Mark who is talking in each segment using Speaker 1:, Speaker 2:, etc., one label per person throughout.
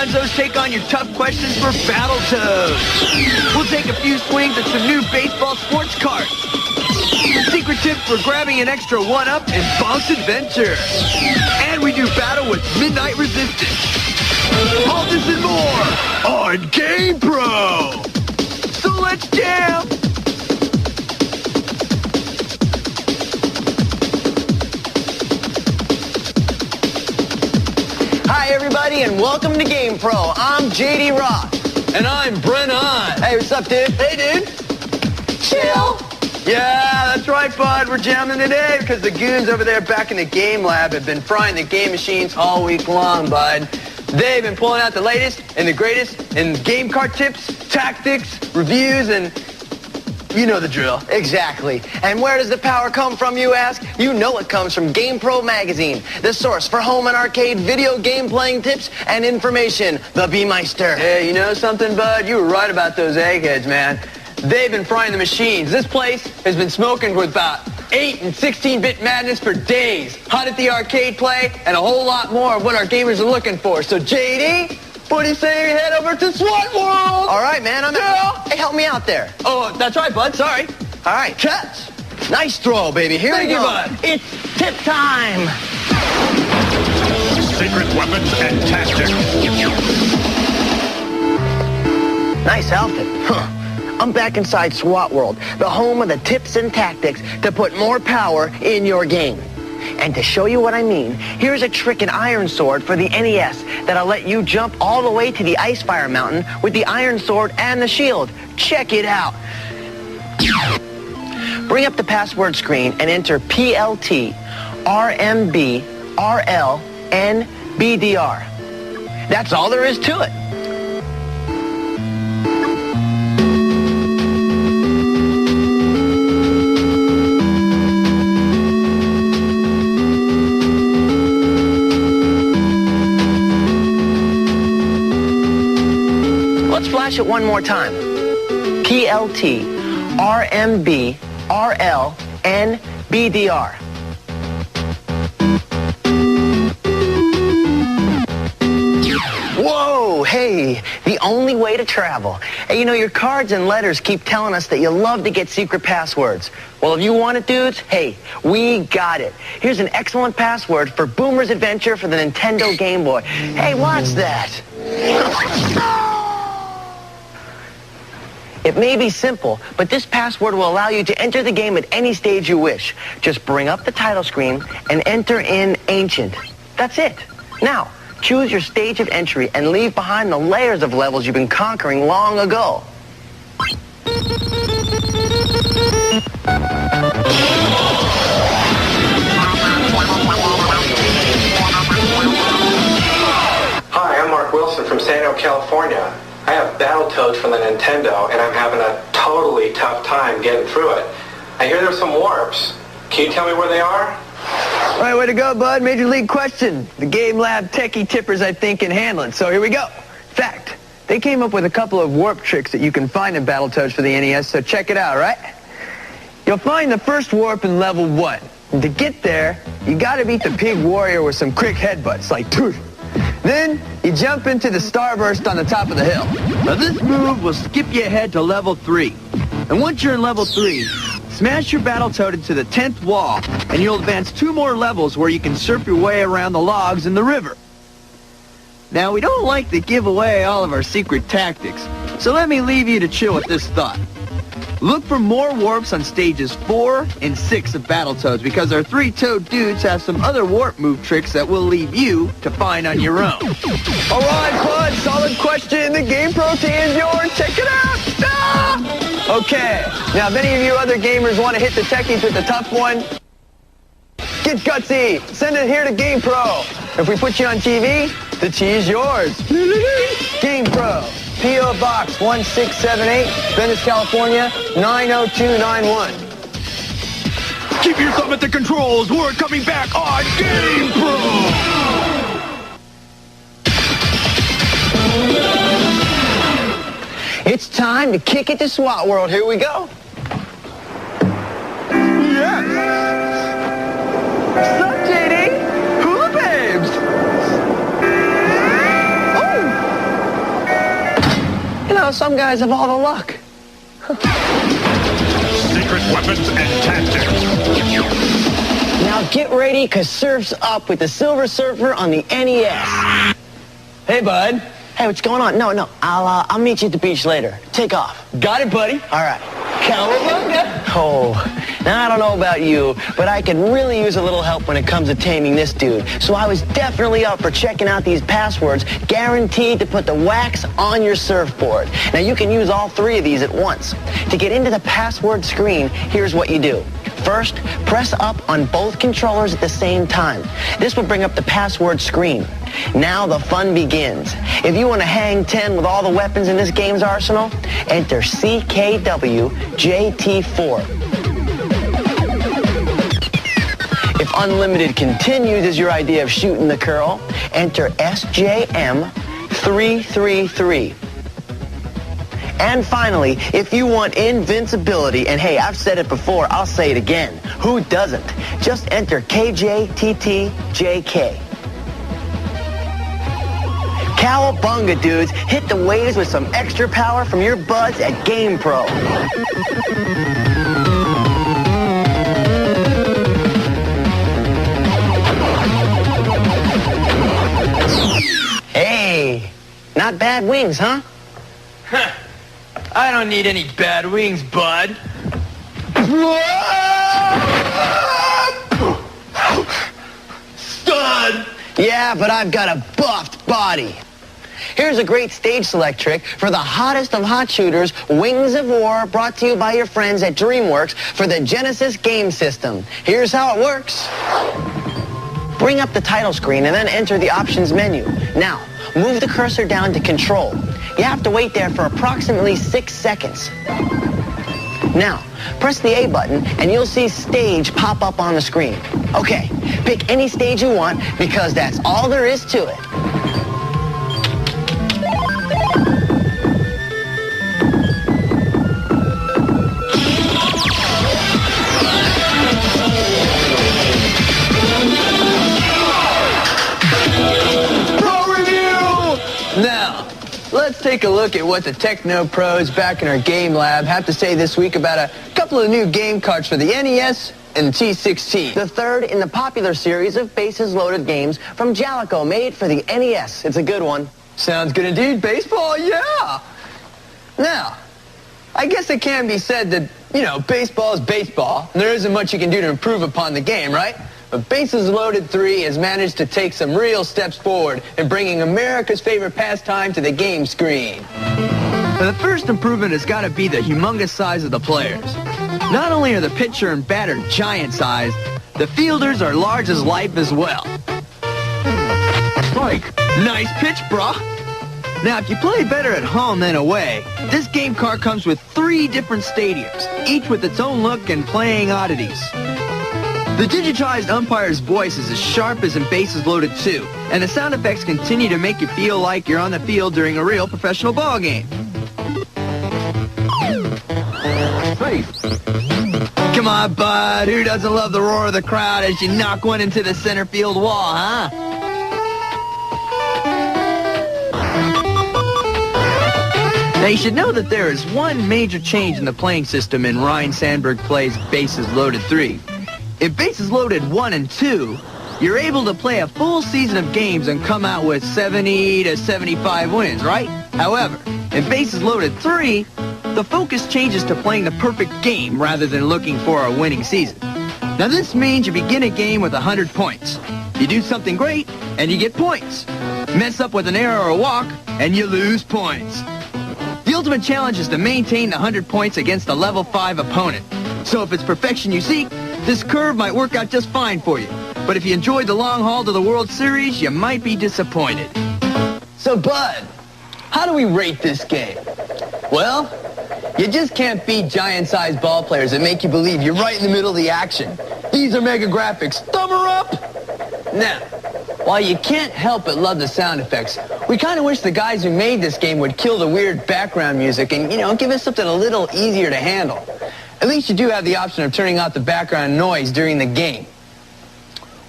Speaker 1: Gonzos take on your tough questions for Battletoads. We'll take a few swings at some new baseball sports cards. Secret tips for grabbing an extra one-up in Bounce Adventure. And we do battle with Midnight Resistance. All this and more on GamePro. So let's jam!
Speaker 2: Hi, everybody, and welcome to GamePro. I'm JD Ross.
Speaker 1: And I'm Brent On.
Speaker 2: Hey, what's up, dude?
Speaker 1: Hey, dude.
Speaker 2: Chill.
Speaker 1: Yeah, that's right, bud. We're jamming today because the goons over there back in the game lab have been frying the game machines all week long, bud. They've been pulling out the latest and the greatest in game card tips, tactics, reviews, and you know the drill.
Speaker 2: Exactly. And where does the power come from, you ask? You know it comes from GamePro magazine, the source for home and arcade video game playing tips and information, the B-Meister.
Speaker 1: Hey, you know something, bud? You were right about those eggheads, man. They've been frying the machines. This place has been smoking with about 8 and 16-bit madness for days. Hot at the arcade play, and a whole lot more of what our gamers are looking for. So, JD, what do you say we head over to Swat World?
Speaker 2: All right, man. Hey, help me out there.
Speaker 1: Oh, that's right, bud. Sorry.
Speaker 2: All right, catch. Nice throw, baby. Here we go.
Speaker 1: Thank you, bud.
Speaker 2: It's tip time.
Speaker 3: Secret weapons and tactics.
Speaker 2: Nice outfit. Huh. I'm back inside Swat World, the home of the tips and tactics to put more power in your game. And to show you what I mean, here's a trick in Iron Sword for the NES that'll let you jump all the way to the Icefire Mountain with the Iron Sword and the shield. Check it out. Bring up the password screen and enter PLT RMB RL NBDR. That's all there is to it. Let's flash it one more time. PLT RMB RL NBDR. Whoa, hey, the only way to travel. Hey, you know, your cards and letters keep telling us that you love to get secret passwords. Well, if you want it, dudes, hey, we got it. Here's an excellent password for Boomer's Adventure for the Nintendo Game Boy. Hey, watch that. It may be simple, but this password will allow you to enter the game at any stage you wish. Just bring up the title screen and enter in Ancient. That's it. Now, choose your stage of entry and leave behind the layers of levels you've been conquering long ago.
Speaker 4: Hi, I'm Mark Wilson from San Diego, California. I have Battletoads from the Nintendo, and I'm having a totally tough time getting through it. I hear there's some warps. Can you tell me where they are?
Speaker 1: All right, way to go, bud. Major league question. The Game Lab techie tippers, I think, can handle it. So here we go. Fact, they came up with a couple of warp tricks that you can find in Battletoads for the NES, so check it out, all right? You'll find the first warp in level 1. And to get there, you gotta beat the Pig Warrior with some quick headbutts, like, dude. Then, you jump into the Starburst on the top of the hill. Now, this move will skip you ahead to level 3. And once you're in level 3, smash your Battletoad into the 10th wall, and you'll advance 2 more levels where you can surf your way around the logs in the river. Now, we don't like to give away all of our secret tactics, so let me leave you to chill with this thought. Look for more warps on stages 4 and 6 of Battletoads because our 3-toed dudes have some other warp move tricks that we'll leave you to find on your own. All right, bud, solid question. The GamePro is yours. Check it out. Ah! Okay, now if any of you other gamers want to hit the techies with the tough one, get gutsy. Send it here to GamePro. If we put you on TV, the tea is yours. GamePro. P.O. Box 1678, Venice, California, 90291.
Speaker 3: Keep your thumb at the controls. We're coming back on GamePro.
Speaker 2: It's time to kick it to Swat World. Here we go.
Speaker 1: Yes. What's up, JD? Hula babes. Oh.
Speaker 2: some guys have all the luck.
Speaker 3: Secret weapons and tactics.
Speaker 2: Now get ready, cause surf's up with the Silver Surfer on the NES.
Speaker 1: Hey, bud.
Speaker 2: Hey, what's going on? No, I'll meet you at the beach later. Take off.
Speaker 1: Got it, buddy.
Speaker 2: All right.
Speaker 1: Cowabunga.
Speaker 2: Oh, now I don't know about you, but I could really use a little help when it comes to taming this dude. So I was definitely up for checking out these passwords, guaranteed to put the wax on your surfboard. Now you can use all three of these at once. To get into the password screen, here's what you do. First, press up on both controllers at the same time. This will bring up the password screen. Now the fun begins. If you want to hang 10 with all the weapons in this game's arsenal, enter CKWJT4. If unlimited continues is your idea of shooting the curl, enter SJM333. And finally, if you want invincibility, and hey, I've said it before, I'll say it again. Who doesn't? Just enter KJTTJK. Cowabunga, dudes. Hit the waves with some extra power from your buds at GamePro. Hey, not bad wings, huh?
Speaker 1: I don't need any bad wings, bud. Stud!
Speaker 2: Yeah, but I've got a buffed body. Here's a great stage select trick for the hottest of hot shooters, Wings of War, brought to you by your friends at DreamWorks for the Genesis game system. Here's how it works. Bring up the title screen and then enter the options menu. Now, move the cursor down to Control. You have to wait there for approximately 6 seconds. Now, press the A button and you'll see Stage pop up on the screen. Okay, pick any stage you want because that's all there is to it.
Speaker 1: Now, let's take a look at what the techno pros back in our game lab have to say this week about a couple of new game cards for the NES and the T16.
Speaker 2: The third in the popular series of bases loaded games from Jalico, made for the NES. It's a good one.
Speaker 1: Sounds good indeed. Baseball, yeah. Now, I guess it can be said that, baseball is baseball, and there isn't much you can do to improve upon the game, right? But Bases Loaded 3 has managed to take some real steps forward in bringing America's favorite pastime to the game screen. Now, the first improvement has got to be the humongous size of the players. Not only are the pitcher and batter giant-sized, the fielders are large as life as well. Strike. Nice pitch, brah. Now, if you play better at home than away, this game card comes with 3 different stadiums, each with its own look and playing oddities. The digitized umpire's voice is as sharp as in Bases Loaded 2, and the sound effects continue to make you feel like you're on the field during a real professional ball game. Come on, bud, who doesn't love the roar of the crowd as you knock one into the center field wall, huh? Now, you should know that there is one major change in the playing system in Ryan Sandberg Plays Bases Loaded 3. If Bases Loaded 1 and 2, you're able to play a full season of games and come out with 70 to 75 wins, right? However, in Bases Loaded 3, the focus changes to playing the perfect game rather than looking for a winning season. Now, this means you begin a game with 100 points. You do something great, and you get points. Mess up with an error or a walk, and you lose points. The ultimate challenge is to maintain the 100 points against a level 5 opponent. So if it's perfection you seek, this curve might work out just fine for you. But if you enjoyed the long haul to the World Series, you might be disappointed. So, Bud, how do we rate this game? Well, you just can't beat giant-sized ball players that make you believe you're right in the middle of the action. These are mega graphics. Thumb her up! Now, while you can't help but love the sound effects, we kind of wish the guys who made this game would kill the weird background music and, give us something a little easier to handle. At least you do have the option of turning off the background noise during the game.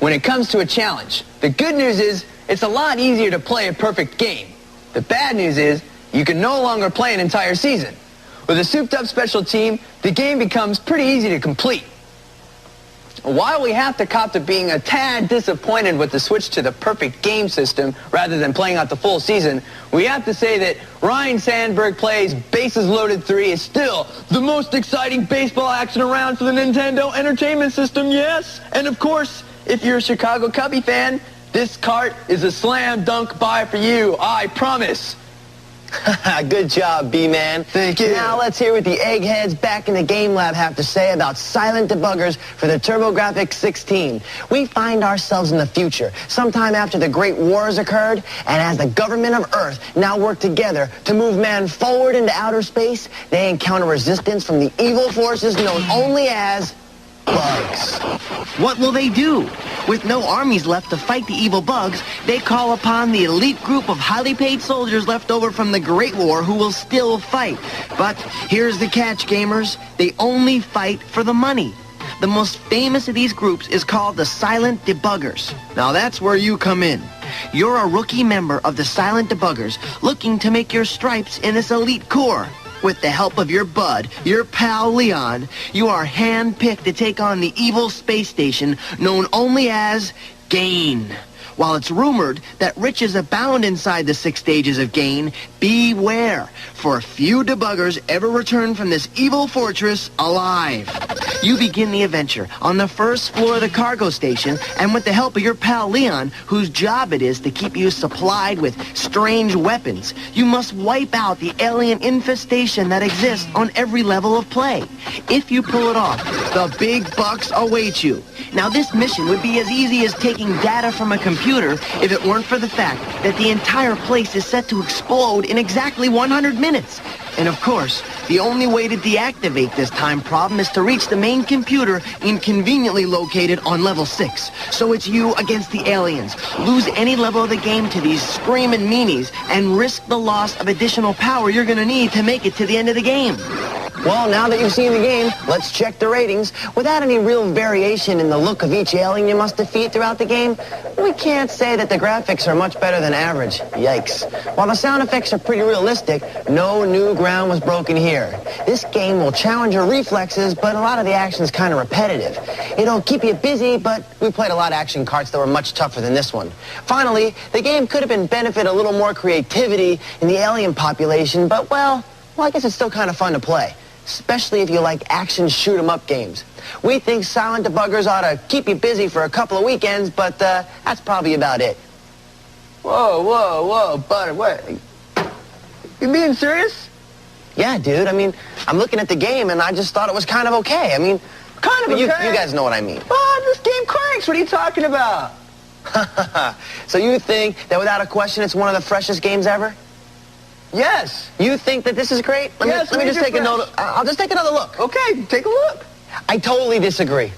Speaker 1: When it comes to a challenge, the good news is it's a lot easier to play a perfect game. The bad news is you can no longer play an entire season. With a souped-up special team, the game becomes pretty easy to complete. While we have to cop to being a tad disappointed with the switch to the perfect game system rather than playing out the full season, we have to say that Ryan Sandberg Plays Bases Loaded 3 is still the most exciting baseball action around for the Nintendo Entertainment System, yes? And of course, if you're a Chicago Cubby fan, this cart is a slam dunk buy for you, I promise.
Speaker 2: Good job, B-Man.
Speaker 1: Thank you.
Speaker 2: Now let's hear what the eggheads back in the Game Lab have to say about silent debuggers for the TurboGrafx 16. We find ourselves in the future, sometime after the Great Wars occurred, and as the government of Earth now work together to move man forward into outer space, they encounter resistance from the evil forces known only as bugs.
Speaker 5: What will they do? With no armies left to fight the evil bugs, they call upon the elite group of highly paid soldiers left over from the Great War who will still fight. But here's the catch, gamers. They only fight for the money. The most famous of these groups is called the Silent Debuggers. Now that's where you come in. You're a rookie member of the Silent Debuggers looking to make your stripes in this elite corps. With the help of your bud, your pal Leon, you are hand-picked to take on the evil space station known only as Gain. While it's rumored that riches abound inside the 6 stages of Gain, beware, for few debuggers ever return from this evil fortress alive. You begin the adventure on the first floor of the cargo station, and with the help of your pal Leon, whose job it is to keep you supplied with strange weapons, you must wipe out the alien infestation that exists on every level of play. If you pull it off, the big bucks await you. Now, this mission would be as easy as taking data from a computer if it weren't for the fact that the entire place is set to explode in exactly 100 minutes. And of course, the only way to deactivate this time problem is to reach the main computer inconveniently located on level 6. So it's you against the aliens. Lose any level of the game to these screaming meanies and risk the loss of additional power you're gonna need to make it to the end of the game.
Speaker 2: Well, now that you've seen the game, let's check the ratings. Without any real variation in the look of each alien you must defeat throughout the game, we can't say that the graphics are much better than average. Yikes. While the sound effects are pretty realistic, no new ground was broken here. This game will challenge your reflexes, but a lot of the action is kind of repetitive. It'll keep you busy, but we played a lot of action carts that were much tougher than this one. Finally, the game could have been benefit a little more creativity in the alien population, but well, I guess it's still kind of fun to play, especially if you like action shoot-'em-up games. We think Silent Debuggers ought to keep you busy for a couple of weekends, but that's probably about it.
Speaker 1: Whoa, Butter, what? You being serious?
Speaker 2: Yeah, dude, I mean, I'm looking at the game and I just thought it was kind of okay. I mean,
Speaker 1: Kind of okay.
Speaker 2: You guys know what I mean.
Speaker 1: Oh, this game cranks. What are you talking about?
Speaker 2: So you think that without a question it's one of the freshest games ever?
Speaker 1: Yes.
Speaker 2: You think that this is great? Let me just take a note. I'll just take another look.
Speaker 1: Okay, take a look.
Speaker 2: I totally disagree.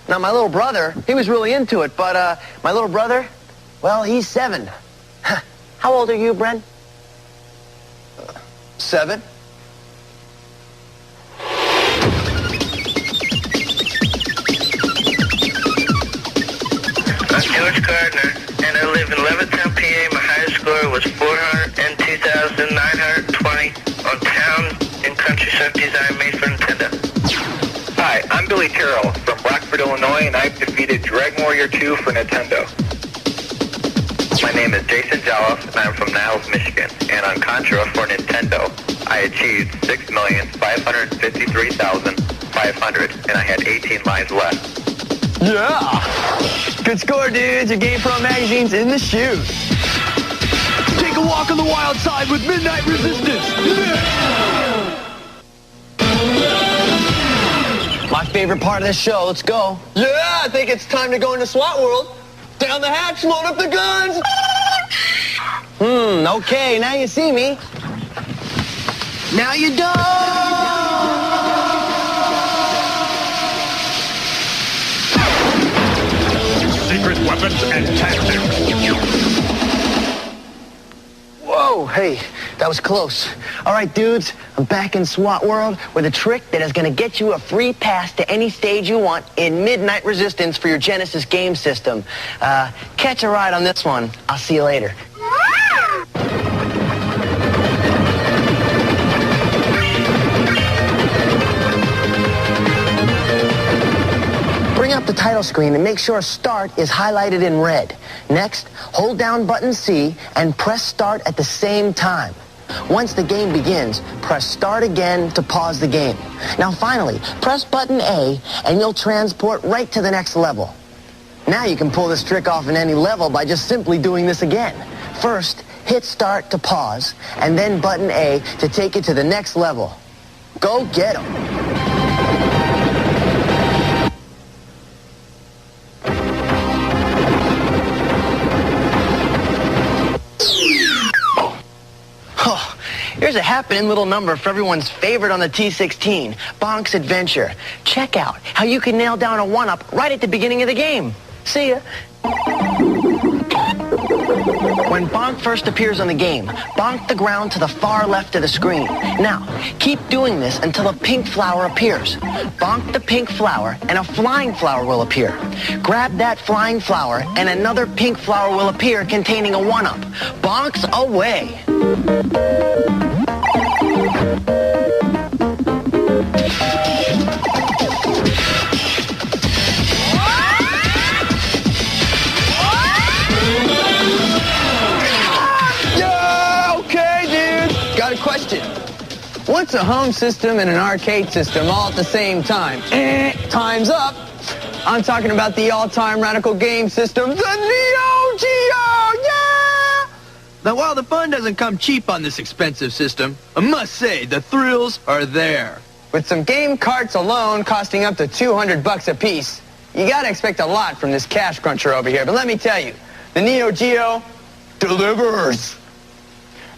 Speaker 2: Now, my little brother, he was really into it, but my little brother, well, he's 7. How old are you, Bren?
Speaker 1: 7.
Speaker 6: I'm George Gardner, and I live in Levittown, PA. My highest score was 402,920 on town and country surf design made for Nintendo.
Speaker 7: Hi, I'm Billy Terrell from Rockford, Illinois, and I've defeated Dragon Warrior 2 for Nintendo.
Speaker 6: My name is Jason Jolliffe, and I'm from Niles, Michigan. And on Contra for Nintendo, I achieved 6,553,500, and I had 18 lines left.
Speaker 1: Yeah! Good score, dudes. Your GamePro magazine's in the chute.
Speaker 3: Take a walk on the wild side with Midnight Resistance.
Speaker 2: My favorite part of this show. Let's go.
Speaker 1: Yeah, I think it's time to go into SWAT World. Down the hatch, load up the guns.
Speaker 2: Okay, now you see me.
Speaker 5: Now you don't!
Speaker 3: Secret weapons and tactics.
Speaker 2: Whoa, hey, that was close. All right, dudes, I'm back in SWAT World with a trick that is going to get you a free pass to any stage you want in Midnight Resistance for your Genesis game system. Catch a ride on this one. I'll see you later. the title screen and make sure Start is highlighted in red. Next, hold down button C and press Start at the same time. Once the game begins, press Start again to pause the game. Now finally, press button A and you'll transport right to the next level. Now you can pull this trick off in any level by just simply doing this again. First, hit Start to pause, and then button A to take it to the next level. Go get 'em. Here's a happening little number for everyone's favorite on the T16, Bonk's Adventure. Check out how you can nail down a one-up right at the beginning of the game. See ya. When Bonk first appears on the game, bonk the ground to the far left of the screen. Now, keep doing this until a pink flower appears. Bonk the pink flower and a flying flower will appear. Grab that flying flower and another pink flower will appear containing a one-up. Bonks away.
Speaker 1: Question. What's a home system and an arcade system all at the same time? Time's up. I'm talking about the all-time radical game system, the Neo Geo! Yeah!
Speaker 3: Now, while the fun doesn't come cheap on this expensive system, I must say the thrills are there.
Speaker 1: With some game carts alone costing up to $200 a piece, you gotta expect a lot from this cash cruncher over here. But let me tell you, the Neo Geo delivers.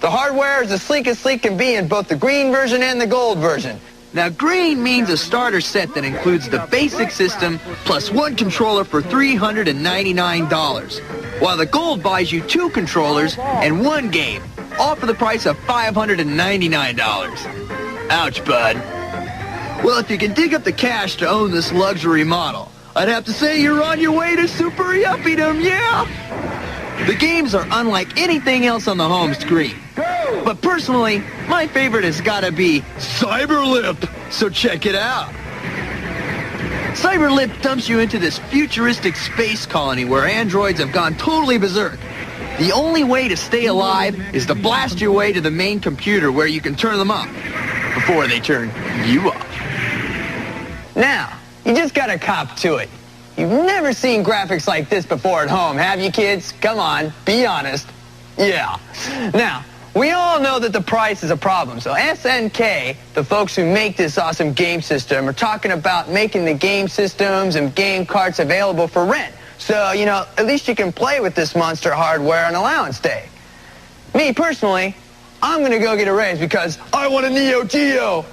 Speaker 1: The hardware is as sleek can be in both the green version and the gold version.
Speaker 3: Now, green means a starter set that includes the basic system plus one controller for $399, while the gold buys you two controllers and one game, all for the price of $599. Ouch, bud. Well, if you can dig up the cash to own this luxury model, I'd have to say you're on your way to super yuppie-dom, yeah? The games are unlike anything else on the home screen. But personally, my favorite has got to be Cyberlip, so check it out. Cyberlip dumps you into this futuristic space colony where androids have gone totally berserk. The only way to stay alive is to blast your way to the main computer where you can turn them off before they turn you off.
Speaker 1: Now, you just gotta cop to it. You've never seen graphics like this before at home, have you, kids? Come on, be honest. Yeah. Now, we all know that the price is a problem, so SNK, the folks who make this awesome game system, are talking about making the game systems and game carts available for rent. So, you know, at least you can play with this monster hardware on allowance day. Me, personally, I'm gonna go get a raise because I want a Neo Geo!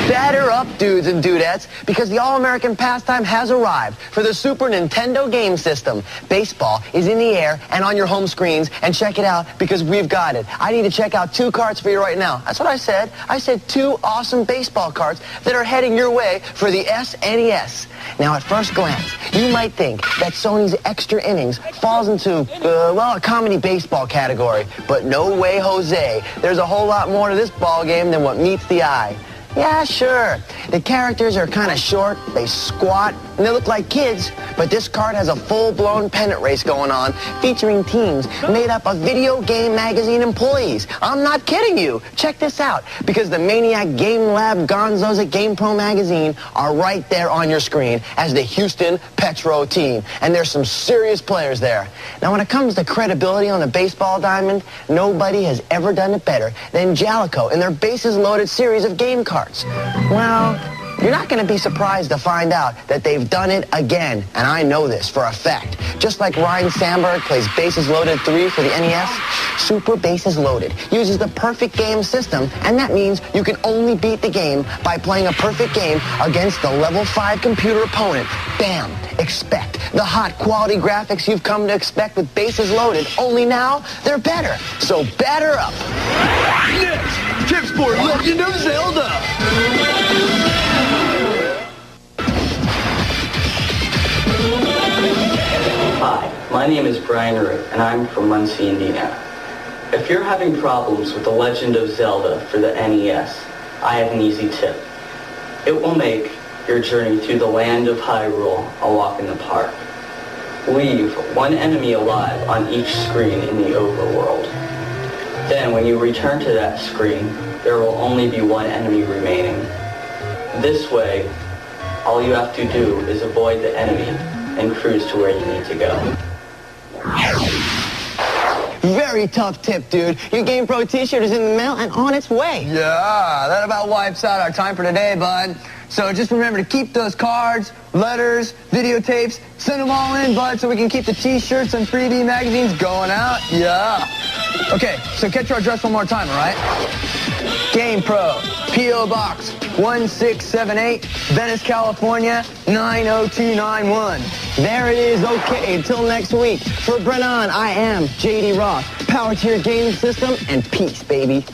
Speaker 2: Batter up, dudes and dudettes, because the all-American pastime has arrived for the Super Nintendo game system. Baseball is in the air and on your home screens, and check it out because we've got it. I need to check out two carts for you right now. That's what I said. I said two awesome baseball carts that are heading your way for the SNES. Now, at first glance, you might think that Sony's Extra Innings falls into, well, a comedy baseball category. But no way, Jose. There's a whole lot more to this ball game than what meets the eye. Yeah, sure. The characters are kind of short, they squat, and they look like kids, but this card has a full-blown pennant race going on featuring teams made up of video game magazine employees. I'm not kidding you. Check this out, because the Maniac Game Lab gonzos at GamePro magazine are right there on your screen as the Houston Petro team, and there's some serious players there. Now, when it comes to credibility on the baseball diamond, nobody has ever done it better than Jalico in their bases-loaded series of game cards. Well, you're not going to be surprised to find out that they've done it again, and I know this for a fact. Just like Ryan Sandberg plays Bases Loaded 3 for the NES, Super Bases Loaded uses the perfect game system, and that means you can only beat the game by playing a perfect game against the level 5 computer opponent. Bam! Expect the hot quality graphics you've come to expect with Bases Loaded, only now they're better. So batter up.
Speaker 3: Next, Tip Sport Legend of Zelda.
Speaker 8: Hi, my name is Brian Root, and I'm from Muncie, Indiana. If you're having problems with The Legend of Zelda for the NES, I have an easy tip. It will make your journey through the land of Hyrule a walk in the park. Leave one enemy alive on each screen in the overworld. Then when you return to that screen, there will only be one enemy remaining. This way, all you have to do is avoid the enemy and cruise to where you need to go.
Speaker 2: Very tough tip, dude. Your GamePro t-shirt is in the mail and on its way.
Speaker 1: Yeah, that about wipes out our time for today, bud. So just remember to keep those cards, letters, videotapes, send them all in, bud, so we can keep the t-shirts and freebie magazines going out. Yeah. Okay, so catch our address one more time, all right? GamePro, P.O. Box 1678, Venice, California, 90291.
Speaker 2: There it is. Okay, until next week. For Brennan, I am J.D. Roth. Power to your gaming system and peace, baby.